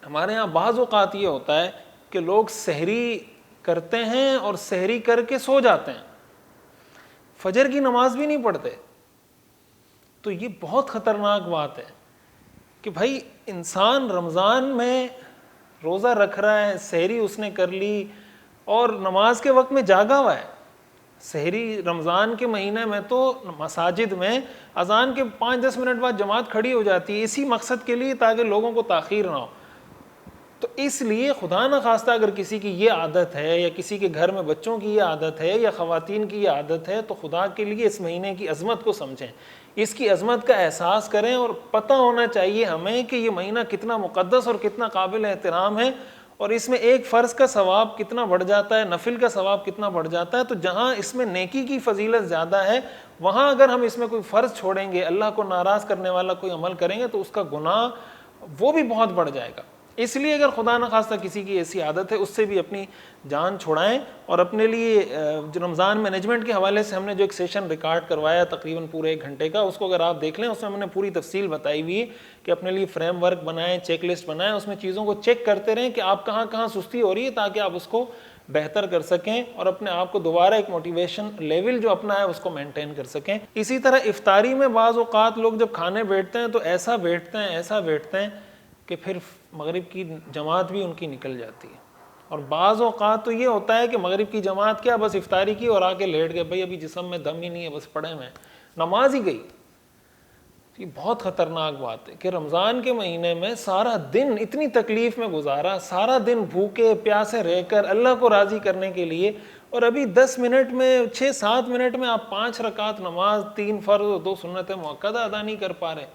ہمارے ہاں بعض اوقات یہ ہوتا ہے کہ لوگ سحری کرتے ہیں اور سحری کر کے سو جاتے ہیں، فجر کی نماز بھی نہیں پڑھتے. تو یہ بہت خطرناک بات ہے کہ بھائی انسان رمضان میں روزہ رکھ رہا ہے، سحری اس نے کر لی اور نماز کے وقت میں جاگا ہوا ہے. سحری رمضان کے مہینے میں تو مساجد میں اذان کے 5-10 منٹ بعد جماعت کھڑی ہو جاتی ہے اسی مقصد کے لیے تاکہ لوگوں کو تاخیر نہ ہو. تو اس لیے خدا نہ خواستہ اگر کسی کی یہ عادت ہے یا کسی کے گھر میں بچوں کی یہ عادت ہے یا خواتین کی یہ عادت ہے تو خدا کے لیے اس مہینے کی عظمت کو سمجھیں، اس کی عظمت کا احساس کریں، اور پتہ ہونا چاہیے ہمیں کہ یہ مہینہ کتنا مقدس اور کتنا قابل احترام ہے، اور اس میں ایک فرض کا ثواب کتنا بڑھ جاتا ہے، نفل کا ثواب کتنا بڑھ جاتا ہے. تو جہاں اس میں نیکی کی فضیلت زیادہ ہے وہاں اگر ہم اس میں کوئی فرض چھوڑیں گے، اللہ کو ناراض کرنے والا کوئی عمل کریں گے تو اس کا گناہ وہ بھی بہت بڑھ جائے گا. اس لیے اگر خدا نہ خواستہ کسی کی ایسی عادت ہے اس سے بھی اپنی جان چھڑائیں. اور اپنے لیے جو رمضان مینجمنٹ کے حوالے سے ہم نے جو ایک سیشن ریکارڈ کروایا تقریباً پورے 1 گھنٹے کا، اس کو اگر آپ دیکھ لیں اس میں ہم نے پوری تفصیل بتائی ہوئی ہے کہ اپنے لیے فریم ورک بنائیں، چیک لسٹ بنائیں، اس میں چیزوں کو چیک کرتے رہیں کہ آپ کہاں کہاں سستی ہو رہی ہے تاکہ آپ اس کو بہتر کر سکیں اور اپنے آپ کو دوبارہ ایک موٹیویشن لیول جو اپنا ہے اس کو مینٹین کر سکیں. اسی طرح افطاری میں بعض اوقات لوگ جب کھانے بیٹھتے ہیں تو ایسا بیٹھتے ہیں کہ پھر مغرب کی جماعت بھی ان کی نکل جاتی ہے. اور بعض اوقات تو یہ ہوتا ہے کہ مغرب کی جماعت کیا بس افطاری کی اور آ کے لیٹ گئے، بھائی ابھی جسم میں دم ہی نہیں ہے، بس پڑے میں نماز ہی گئی. یہ بہت خطرناک بات ہے کہ رمضان کے مہینے میں سارا دن اتنی تکلیف میں گزارا، سارا دن بھوکے پیاسے رہ کر اللہ کو راضی کرنے کے لیے، اور ابھی 10 منٹ میں 6-7 منٹ میں آپ 5 رکعت نماز، 3 فرض اور 2 سنت مؤکدہ ادا نہیں کر پا رہے.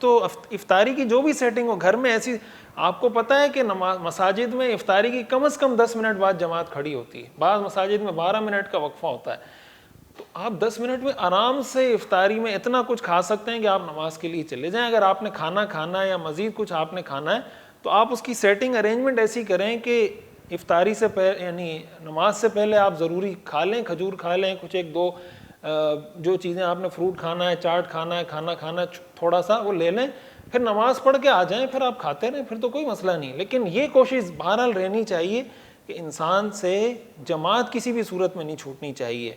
تو افطاری کی جو بھی سیٹنگ ہو گھر میں ایسی، آپ کو پتہ ہے کہ مساجد میں افطاری کی کم از کم 10 منٹ بعد جماعت کھڑی ہوتی ہے، بعض مساجد میں 12 منٹ کا وقفہ ہوتا ہے. تو آپ 10 منٹ میں آرام سے افطاری میں اتنا کچھ کھا سکتے ہیں کہ آپ نماز کے لیے چلے جائیں. اگر آپ نے کھانا ہے یا مزید کچھ آپ نے کھانا ہے تو آپ اس کی سیٹنگ ارینجمنٹ ایسی کریں کہ افطاری سے پہلے یعنی نماز سے پہلے آپ ضروری کھا لیں، کھجور کھا لیں، کچھ 1-2 جو چیزیں آپ نے فروٹ کھانا ہے، چاٹ کھانا ہے، کھانا ہے تھوڑا سا وہ لے لیں، پھر نماز پڑھ کے آ جائیں، پھر آپ کھاتے رہیں، پھر تو کوئی مسئلہ نہیں. لیکن یہ کوشش بہرحال رہنی چاہیے کہ انسان سے جماعت کسی بھی صورت میں نہیں چھوٹنی چاہیے.